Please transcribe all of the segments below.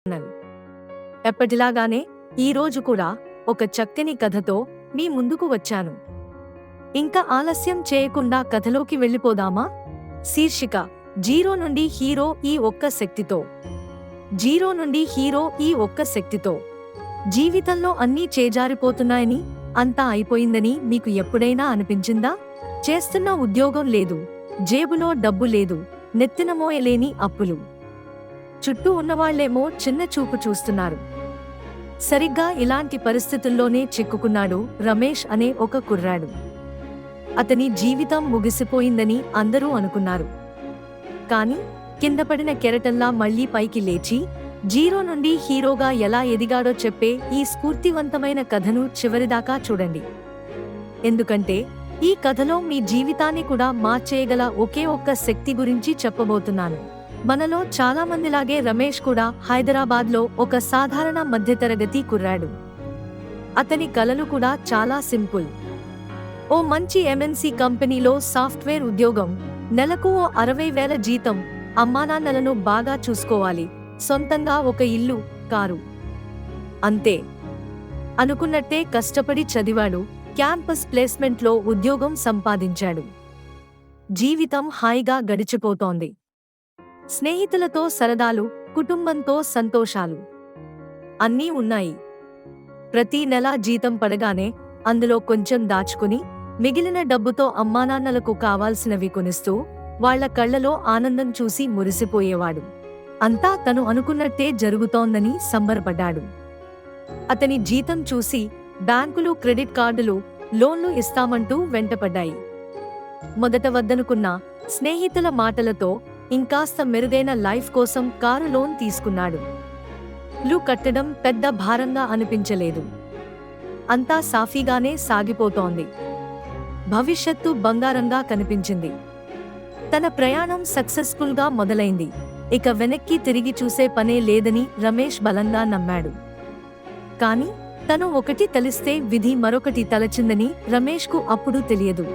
Channel. ఎప్పటిలాగానే ఈరోజు కూడా ఒక చక్కని కథతో మీ ముందుకు వచ్చాను. ఇంకా ఆలస్యం చేయకుండా కథలోకి వెళ్ళిపోదామా? శీర్షిక: జీరో నుండి హీరో ఈ ఒక్క శక్తితో. జీరో నుండి హీరో ఈ ఒక్క శక్తితో. జీవితంలో అన్నీ చేజారిపోతున్నాయని, అంతా అయిపోయిందని మీకు ఎప్పుడైనా అనిపించిందా? చేస్తున్న ఉద్యోగం లేదు, జేబులో డబ్బు లేదు, నెత్తిన మోయలేని అప్పులు. చుట్టూ ఉన్నవాళ్లేమో చిన్న చూపు చూస్తున్నారు. సరిగ్గా ఇలాంటి పరిస్థితుల్లోనే చిక్కుకున్నాడు రమేష్ అనే ఒక కుర్రాడు. అతని జీవితం ముగిసిపోయిందని అందరూ అనుకున్నారు. కాని కిందపడిన కెరటంలా మళ్లీ పైకి లేచి జీరో నుండి హీరోగా ఎలా ఎదిగాడో చెప్పే ఈ స్ఫూర్తివంతమైన కథను చివరిదాకా చూడండి. ఎందుకంటే ఈ కథలో మీ జీవితాన్ని కూడా మార్చేయగల ఒకే ఒక్క శక్తి గురించి చెప్పబోతున్నాను. మనలో చాలా మందిలాగే రమేష్ కూడా హైదరాబాద్లో ఒక సాధారణ మధ్యతరగతి కుర్రాడు. అతని కలలు కూడా చాలా సింపుల్. ఓ మంచి ఎంఎన్సీ కంపెనీలో సాఫ్ట్వేర్ ఉద్యోగం, నెలకు ఓ 60,000 జీతం, అమ్మానాన్నలను బాగా చూసుకోవాలి, సొంతంగా ఒక ఇల్లు, కారు. అంతే. అనుకున్నట్టే కష్టపడి చదివాడు, క్యాంపస్ ప్లేస్మెంట్లో ఉద్యోగం సంపాదించాడు. జీవితం హాయిగా గడిచిపోతోంది. స్నేహితులతో సరదాలు, కుటుంబంతో సంతోషాలు అన్నీ ఉన్నాయి. ప్రతి నెల జీతం పడగానే అందులో కొంచెం దాచుకుని మిగిలిన డబ్బుతో అమ్మానాన్నలకు కావాల్సినవి కొనిస్తూ వాళ్ల కళ్లలో ఆనందం చూసి మురిసిపోయేవాడు. అంతా తను అనుకున్నట్టే జరుగుతోందని సంబరపడ్డాడు. అతని జీతం చూసి బ్యాంకులు క్రెడిట్ కార్డులు, లోన్లు ఇస్తామంటూ వెంటపడ్డాయి. మొదట వద్దనుకున్న స్నేహితుల మాటలతో ఇంకాస్త మెరుగైన లైఫ్ కోసం కారు లోన్ తీసుకున్నాడు. లు కట్టడం పెద్ద భారంగా అనిపించలేదు. అంతా సాఫీగానే సాగిపోతోంది. భవిష్యత్తు బంగారంగా కనిపించింది. తన ప్రయాణం సక్సెస్ఫుల్గా మొదలైంది. ఇక వెనక్కి తిరిగి చూసే పనే లేదని రమేష్ బలంగా నమ్మాడు. కాని తను ఒకటి తలిస్తే విధి మరొకటి తలచిందని రమేష్కు అప్పుడు తెలియదు.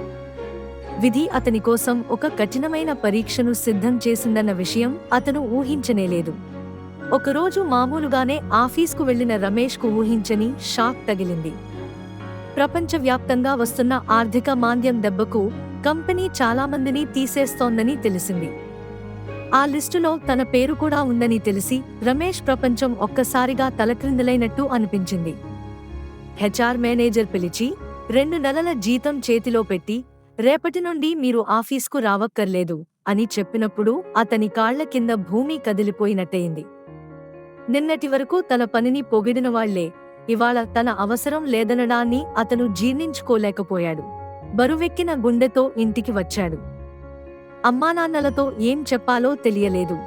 విధి అతని కోసం ఒక కఠినమైన పరీక్షను సిద్ధం చేసిందన్న విషయం అతను ఊహించనేలేదు. ఒకరోజు మామూలుగానే ఆఫీస్కు వెళ్లిన రమేష్కు ఊహించని షాక్ తగిలింది. ప్రపంచవ్యాప్తంగా వస్తున్న ఆర్థిక మాంద్యం దెబ్బకు కంపెనీ చాలామందిని తీసేస్తోందని తెలిసింది. ఆ లిస్టులో తన పేరు కూడా ఉందని తెలిసి రమేష్ ప్రపంచం ఒక్కసారిగా తలక్రిందులైనట్టు అనిపించింది. హెచ్ఆర్ మేనేజర్ పిలిచి 2 నెలల జీతం చేతిలో పెట్టి, రేపటి నుండి మీరు ఆఫీస్కు రావక్కర్లేదు అని చెప్పినప్పుడు అతని కాళ్ల కింద భూమి కదిలిపోయినట్టయింది. నిన్నటి వరకు తన పనిని పొగిడిన వాళ్లే ఇవాళ తన అవసరం లేదనడాన్ని అతను జీర్ణించుకోలేకపోయాడు. బరువెక్కిన గుండెతో ఇంటికి వచ్చాడు. అమ్మానాన్నలతో ఏం చెప్పాలో తెలియలేదు.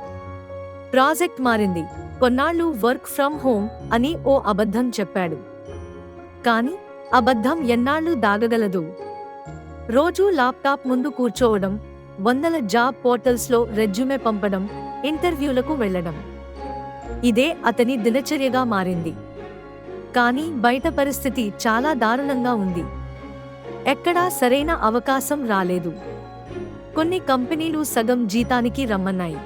ప్రాజెక్ట్ మారింది, కొన్నాళ్లు వర్క్ ఫ్రం హోం అని ఓ అబద్ధం చెప్పాడు. కాని అబద్ధం ఎన్నాళ్లు దాగగలదు? రోజూ ల్యాప్టాప్ ముందు కూర్చోవడం, 100 జాబ్ పోర్టల్స్లో రెజ్యూమే పంపడం, ఇంటర్వ్యూలకు వెళ్లడం, ఇదే అతని దినచర్యగా మారింది. కానీ బయట పరిస్థితి చాలా దారుణంగా ఉంది. ఎక్కడా సరైన అవకాశం రాలేదు. కొన్ని కంపెనీలు సగం జీతానికి రమ్మన్నాయి,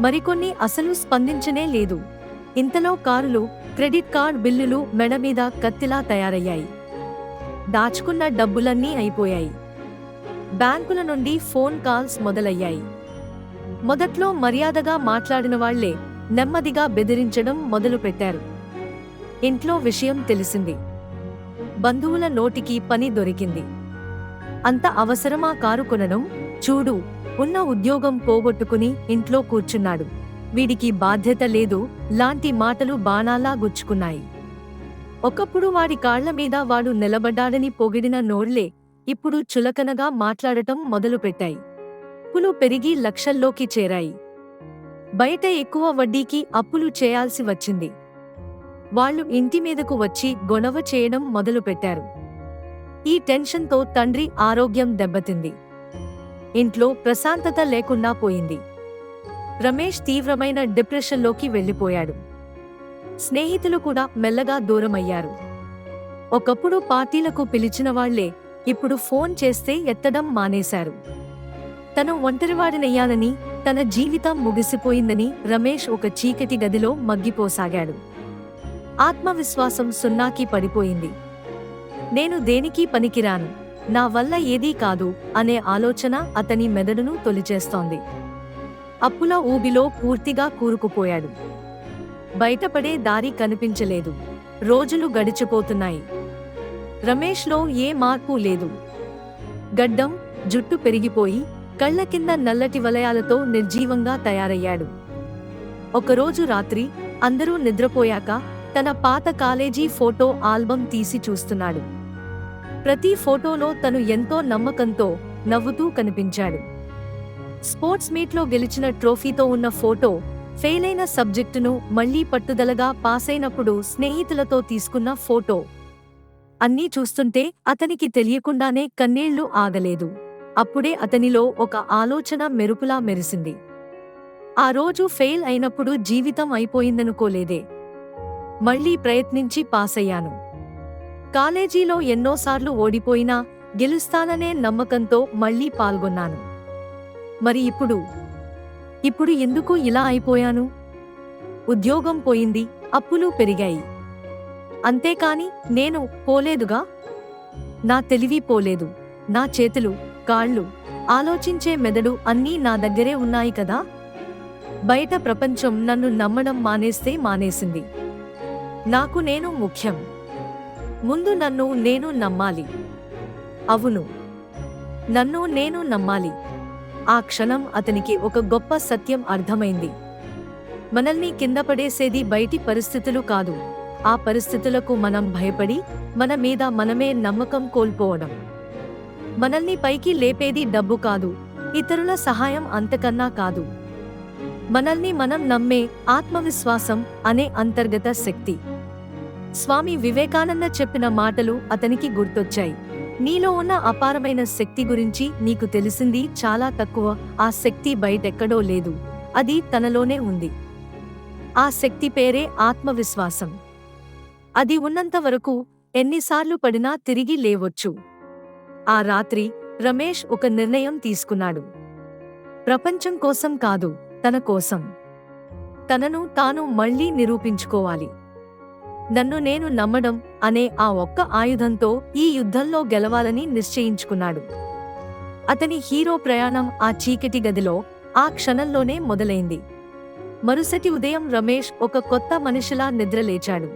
మరికొన్ని అసలు స్పందించనే లేదు. ఇంతలో కారులు, క్రెడిట్ కార్డ్ బిల్లులు మెడ మీద కత్తిలా తయారయ్యాయి. దాచుకున్న డబ్బులన్నీ అయిపోయాయి. బ్యాంకుల నుండి ఫోన్ కాల్స్ మొదలయ్యాయి. మొదట్లో మర్యాదగా మాట్లాడిన వాళ్లే నెమ్మదిగా బెదిరించడం మొదలుపెట్టారు. ఇంట్లో విషయం తెలిసింది. బంధువుల నోటికి పని దొరికింది. అంత అవసరమా కారు కొనడం? చూడు, ఉన్న ఉద్యోగం పోగొట్టుకుని ఇంట్లో కూర్చున్నాడు, వీడికి బాధ్యత లేదు లాంటి మాటలు బాణాల్లా గుచ్చుకున్నాయి. ఒకప్పుడు వాడి కాళ్ల మీద వాడు నిలబడ్డాడని పొగిడిన నోళ్లే ఇప్పుడు చులకనగా మాట్లాడటం మొదలుపెట్టాయి. అప్పులు పెరిగి లక్షల్లోకి చేరాయి. బయట ఎక్కువ వడ్డీకి అప్పులు చేయాల్సి వచ్చింది. వాళ్లు ఇంటి మీదకు వచ్చి గొడవ చేయడం మొదలుపెట్టారు. ఈ టెన్షన్తో తండ్రి ఆరోగ్యం దెబ్బతింది. ఇంట్లో ప్రశాంతత లేకుండా పోయింది. రమేష్ తీవ్రమైన డిప్రెషన్లోకి వెళ్లిపోయాడు. స్నేహితులు కూడా మెల్లగా దూరమయ్యారు. ఒకప్పుడు పార్టీలకు పిలిచిన వాళ్లే ఇప్పుడు ఫోన్ చేస్తే ఎత్తడం మానేశారు. తను ఒంటరివాడినయ్యానని, తన జీవితం ముగిసిపోయిందని రమేష్ ఒక చీకటి గదిలో మగ్గిపోసాగాడు. ఆత్మవిశ్వాసం సున్నాకి పడిపోయింది. నేను దేనికీ పనికిరాను, నా వల్ల ఏదీ కాదు అనే ఆలోచన అతని మెదడును తొలిచేస్తోంది. అప్పుల ఊబిలో పూర్తిగా కూరుకుపోయాడు. బయటపడే దారి కనిపించలేదు. రోజులు గడిచిపోతున్నాయి. రమేష్లో ఏ మార్పు లేదు. గడ్డం, జుట్టు పెరిగిపోయి కళ్ల కింద నల్లటి వలయాలతో నిర్జీవంగా తయారయ్యాడు. ఒకరోజు రాత్రి అందరూ నిద్రపోయాక తన పాత కాలేజీ ఫోటో ఆల్బం తీసి చూస్తున్నాడు. ప్రతి ఫోటోలో తను ఎంతో నమ్మకంతో నవ్వుతూ కనిపించాడు. స్పోర్ట్స్ మీట్లో గెలిచిన ట్రోఫీతో ఉన్న ఫోటో, ఫెయిలైన సబ్జెక్టును మళ్లీ పట్టుదలగా పాసైనప్పుడు స్నేహితులతో తీసుకున్న ఫోటో, అన్నీ చూస్తుంటే అతనికి తెలియకుండానే కన్నీళ్లు ఆగలేదు. అప్పుడే అతనిలో ఒక ఆలోచన మెరుపులా మెరిసింది. ఆ రోజు ఫెయిల్ అయినప్పుడు జీవితం అయిపోయిందనుకోలేదే, మళ్లీ ప్రయత్నించి పాసయ్యాను. కాలేజీలో ఎన్నోసార్లు ఓడిపోయినా గెలుస్తాననే నమ్మకంతో మళ్లీ పాల్గొన్నాను. మరి ఇప్పుడు ఎందుకు ఇలా అయిపోయాను? ఉద్యోగం పోయింది, అప్పులు పెరిగాయి. అంతేకాని నేను పోలేదుగా. నా తెలివి పోలేదు, నా చేతులు, కాళ్ళు, ఆలోచించే మెదడు అన్నీ నా దగ్గరే ఉన్నాయి కదా. బయట ప్రపంచం నన్ను నమ్మడం మానేసింది. నాకు నేను ముఖ్యం. ముందు నన్ను నేను నమ్మాలి. అవును, నన్ను నేను నమ్మాలి. ఆ క్షణం అతనికి ఒక గొప్ప సత్యం అర్థమైంది. మనల్ని కింద పడేసేది బయటి పరిస్థితులు కాదు, ఆ పరిస్థితులకు మనం భయపడి మన మీద మనమే నమ్మకం కోల్పోవడం. మనల్ని పైకి లేపేది డబ్బు కాదు, ఇతరుల సహాయం అంతకన్నా కాదు. మనల్ని మనం నమ్మే ఆత్మవిశ్వాసం అనే అంతర్గత శక్తి. స్వామి వివేకానంద చెప్పిన మాటలు అతనికి గుర్తొచ్చాయి. నీలో ఉన్న అపారమైన శక్తి గురించి నీకు తెలిసింది చాలా తక్కువ. ఆ శక్తి బయటెక్కడో లేదు, అది తనలోనే ఉంది. ఆ శక్తి పేరే ఆత్మవిశ్వాసం. అది ఉన్నంత వరకు ఎన్నిసార్లు పడినా తిరిగి లేవొచ్చు. ఆ రాత్రి రమేష్ ఒక నిర్ణయం తీసుకున్నాడు. ప్రపంచం కోసం కాదు, తన కోసం. తనను తాను మళ్లీ నిరూపించుకోవాలి. నన్ను నేను నమ్మడం అనే ఆ ఒక్క ఆయుధంతో ఈ యుద్ధంలో గెలవాలని నిశ్చయించుకున్నాడు. అతని హీరో ప్రయాణం ఆ చీకటి గదిలో ఆ క్షణంలోనే మొదలైంది. మరుసటి ఉదయం రమేష్ ఒక కొత్త మనిషిలా నిద్రలేచాడు.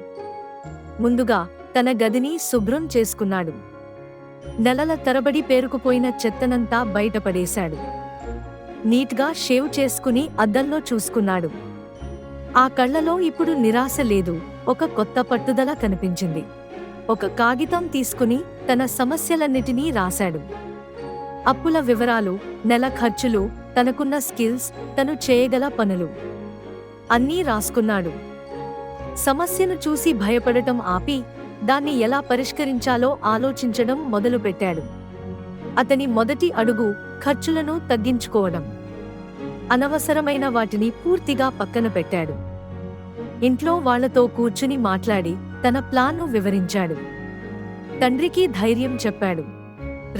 ముందుగా తన గదిని శుభ్రం చేసుకున్నాడు. నెలల తరబడి పేరుకుపోయిన చెత్తనంతా బయటపడేశాడు. నీట్గా షేవ్ చేసుకుని అద్దంలో చూసుకున్నాడు. ఆ కళ్లలో ఇప్పుడు నిరాశ లేదు, ఒక కొత్త పట్టుదల కనిపించింది. ఒక కాగితం తీసుకుని తన సమస్యలన్నిటినీ రాశాడు. అప్పుల వివరాలు, నెల ఖర్చులు, తనకున్న స్కిల్స్, తను చేయగల పనులు అన్నీ రాసుకున్నాడు. సమస్యను చూసి భయపడటం ఆపి దాన్ని ఎలా పరిష్కరించాలో ఆలోచించడం మొదలుపెట్టాడు. అతని మొదటి అడుగు ఖర్చులను తగ్గించుకోవడం. అనవసరమైన వాటిని పూర్తిగా పక్కన పెట్టాడు. ఇంట్లో వాళ్లతో కూర్చుని మాట్లాడి తన ప్లాన్ను వివరించాడు. తండ్రికి ధైర్యం చెప్పాడు.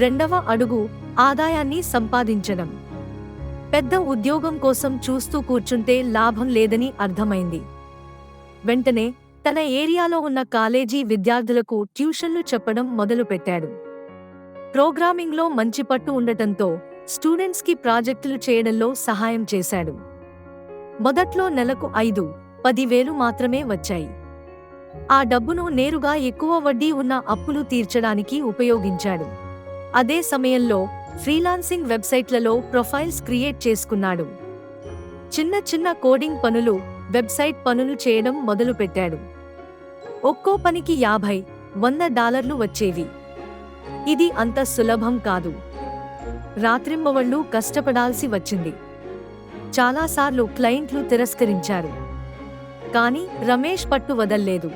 రెండవ అడుగు ఆదాయాన్ని సంపాదించడం. పెద్ద ఉద్యోగం కోసం చూస్తూ కూర్చుంటే లాభం లేదని అర్థమైంది. వెంటనే తన ఏరియాలో ఉన్న కాలేజీ విద్యార్థులకు ట్యూషన్లు చెప్పడం మొదలుపెట్టాడు. ప్రోగ్రామింగ్లో మంచి పట్టు ఉండటంతో స్టూడెంట్స్కి ప్రాజెక్టులు చేయడంలో సహాయం చేశాడు. మొదట్లో నెలకు 5-10,000 మాత్రమే వచ్చాయి. ఆ డబ్బును నేరుగా ఎక్కువ వడ్డీ ఉన్న అప్పులు తీర్చడానికి ఉపయోగించాడు. అదే సమయంలో ఫ్రీలాన్సింగ్ వెబ్సైట్లలో ప్రొఫైల్స్ క్రియేట్ చేసుకున్నాడు. చిన్న చిన్న కోడింగ్ పనులు, వెబ్సైట్ పనులు చేయడం మొదలుపెట్టాడు. ఒక్కో పనికి $50-100 వచ్చేవి. ఇది అంత సులభం కాదు. రాత్రింబవళ్లు కష్టపడాల్సి వచ్చింది. చాలాసార్లు క్లయింట్లు తిరస్కరించారు. కానీ రమేష్ పట్టు వదల్లేదు.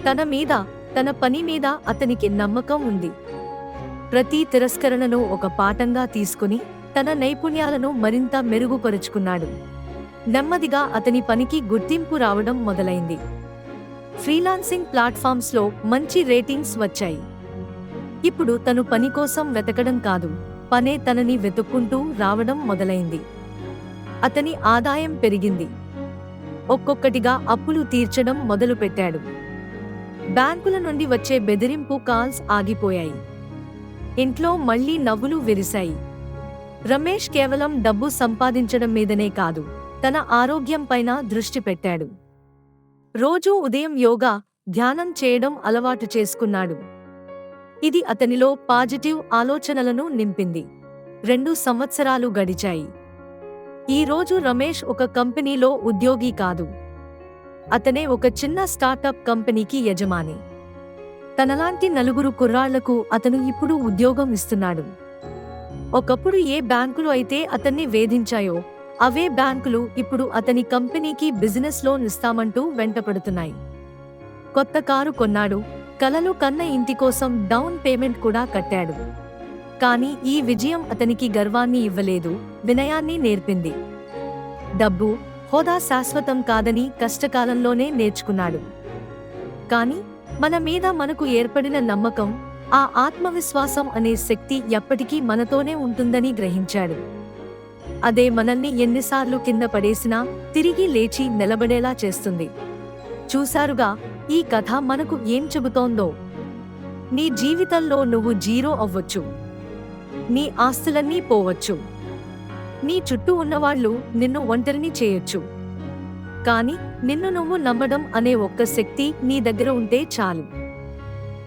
తన మీద, తన పని మీద అతనికి నమ్మకం ఉంది. ప్రతి తిరస్కరణను ఒక పాఠంగా తీసుకుని తన నైపుణ్యాలను మరింత మెరుగుపరుచుకున్నాడు. నెమ్మదిగా అతని పనికి గుర్తింపు రావడం మొదలైంది. ఫ్రీలాన్సింగ్ ప్లాట్ఫామ్స్లో మంచి రేటింగ్స్ వచ్చాయి. ఇప్పుడు తను పని కోసం వెతకడం కాదు, పనే తనని వెతుక్కుంటూ రావడం మొదలైంది. అతని ఆదాయం పెరిగింది. ఒక్కొక్కటిగా అప్పులు తీర్చడం మొదలుపెట్టాడు. బ్యాంకుల నుండి వచ్చే బెదిరింపు కాల్స్ ఆగిపోయాయి. ఇంట్లో మళ్లీ నవ్వులు విరిశాయి. రమేష్ కేవలం డబ్బు సంపాదించడం మీదనే కాదు, తన ఆరోగ్యంపైన దృష్టి పెట్టాడు. రోజూ ఉదయం యోగా, ధ్యానం చేయడం అలవాటు చేసుకున్నాడు. ఇది అతనిలో పాజిటివ్ ఆలోచనలను నింపింది. 2 సంవత్సరాలు గడిచాయి. ఈ రోజు రమేష్ ఒక కంపెనీలో ఉద్యోగి కాదు. అతనే ఒక చిన్న స్టార్టప్ కంపెనీకి యజమాని. తనలాంటి 4 కుర్రాళ్లకు అతను ఇప్పుడు ఉద్యోగం ఇస్తున్నాడు. ఒకప్పుడు ఏ బ్యాంకులు అయితే అతన్ని వేధించాయో, అవే బ్యాంకులు ఇప్పుడు అతని కంపెనీకి బిజినెస్ లోన్ ఇస్తామంటూ వెంటపడుతున్నాయి. కొత్త కారు కొన్నాడు. కలలు కన్న ఇంటి కోసం డౌన్ పేమెంట్ కూడా కట్టాడు. కానీ ఈ విజయం అతనికి గర్వాన్ని ఇవ్వలేదు, వినయాన్ని నేర్పింది. డబ్బు, హోదా శాశ్వతం కాదని కష్టకాలంలోనే నేర్చుకున్నాడు. కానీ మన మీద మనకు ఏర్పడిన నమ్మకం, ఆ ఆత్మవిశ్వాసం అనే శక్తి ఎప్పటికీ మనతోనే ఉంటుందని గ్రహించాడు. అదే మనల్ని ఎన్నిసార్లు కింద పడేసినా తిరిగి లేచి నిలబడేలా చేస్తుంది. చూశారుగా, ఈ కథ మనకు ఏం చెబుతోందో. నీ జీవితంలో నువ్వు జీరో అవ్వచ్చు. నీ ఆస్తులన్నీ పోవచ్చు. నీ చుట్టూ ఉన్నవాళ్లు నిన్ను ఒంటరిని చేయొచ్చు. కానీ నిన్ను నువ్వు నమ్మడం అనే ఒక్క శక్తి నీ దగ్గర ఉంటే చాలు.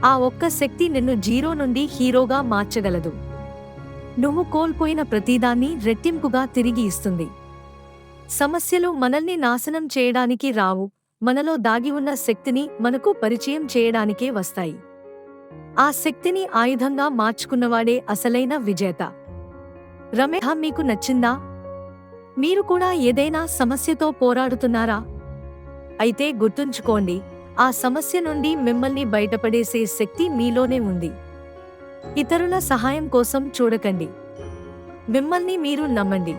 ఆ ఒక్క శక్తి నిన్ను జీరో నుండి హీరోగా మార్చగలదు. నువ్వు కోల్పోయిన ప్రతిదాన్ని రెట్టింపుగా తిరిగి ఇస్తుంది. సమస్యలు మనల్ని నాశనం చేయడానికి రావు, మనలో దాగి ఉన్న శక్తిని మనకు పరిచయం చేయడానికే వస్తాయి. ఆ శక్తిని ఆయుధంగా మార్చుకున్నవాడే అసలైన విజేత. రమేష్ మీకు నచ్చిందా? మీరు కూడా ఏదైనా సమస్యతో పోరాడుతున్నారా? అయితే గుర్తుంచుకోండి, ఆ సమస్య నుండి మిమ్మల్ని బయటపడేసే శక్తి మీలోనే ఉంది. ఇతరుల సహాయం కోసం చూడకండి. మిమ్మల్ని మీరు నమ్మండి.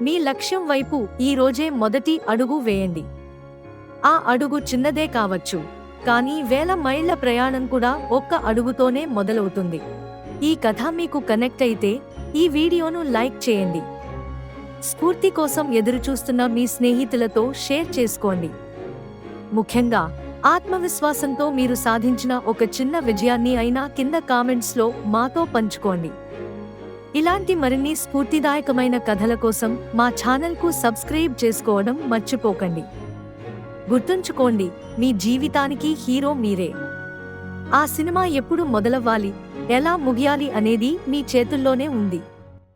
మీ లక్ష్యం వైపు ఈ రోజే మొదటి అడుగు వేయండి. ఆ అడుగు చిన్నదే కావచ్చు, కానీ 1000 మైళ్ల ప్రయాణం కూడా ఒక్క అడుగుతోనే మొదలవుతుంది. ఈ కథ మీకు కనెక్ట్ అయితే ఈ వీడియోను లైక్ చేయండి. స్ఫూర్తి కోసం ఎదురుచూస్తున్న మీ స్నేహితులతో షేర్ చేసుకోండి. ముఖ్యంగా ఆత్మవిశ్వాసంతో మీరు సాధించిన ఒక చిన్న విజయాన్ని అయినా కింద కామెంట్స్లో మాతో పంచుకోండి. ఇలాంటి మరిన్ని స్ఫూర్తిదాయకమైన కథల కోసం మా ఛానల్కు సబ్స్క్రైబ్ చేసుకోవడం మర్చిపోకండి. గుర్తుంచుకోండి, మీ జీవితానికి హీరో మీరే. ఆ సినిమా ఎప్పుడు మొదలవ్వాలి, ఎలా ముగియాలి అనేది మీ చేతుల్లోనే ఉంది.